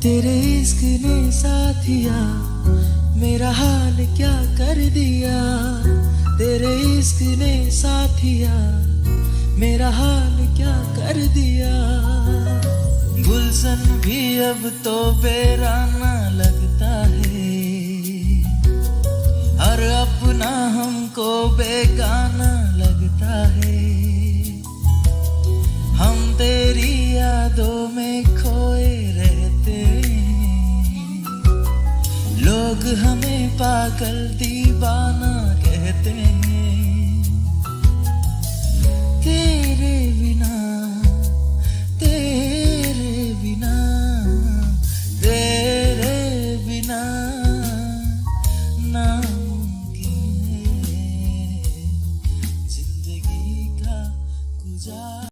तेरे इश्क ने साथिया मेरा हाल क्या कर दिया। तेरे इश्क ने साथिया मेरा हाल क्या कर दिया। गुलशन भी अब तो बेराना लगता है, हर अपना हमको बेगाना लगता है। हम तेरी यादों में खोए रहते हैं, लोग हमें पागल दीवाना कहते हैं। तेरे बिना तेरे बिना तेरे बिना नामुमकिन है जिंदगी का गुजार।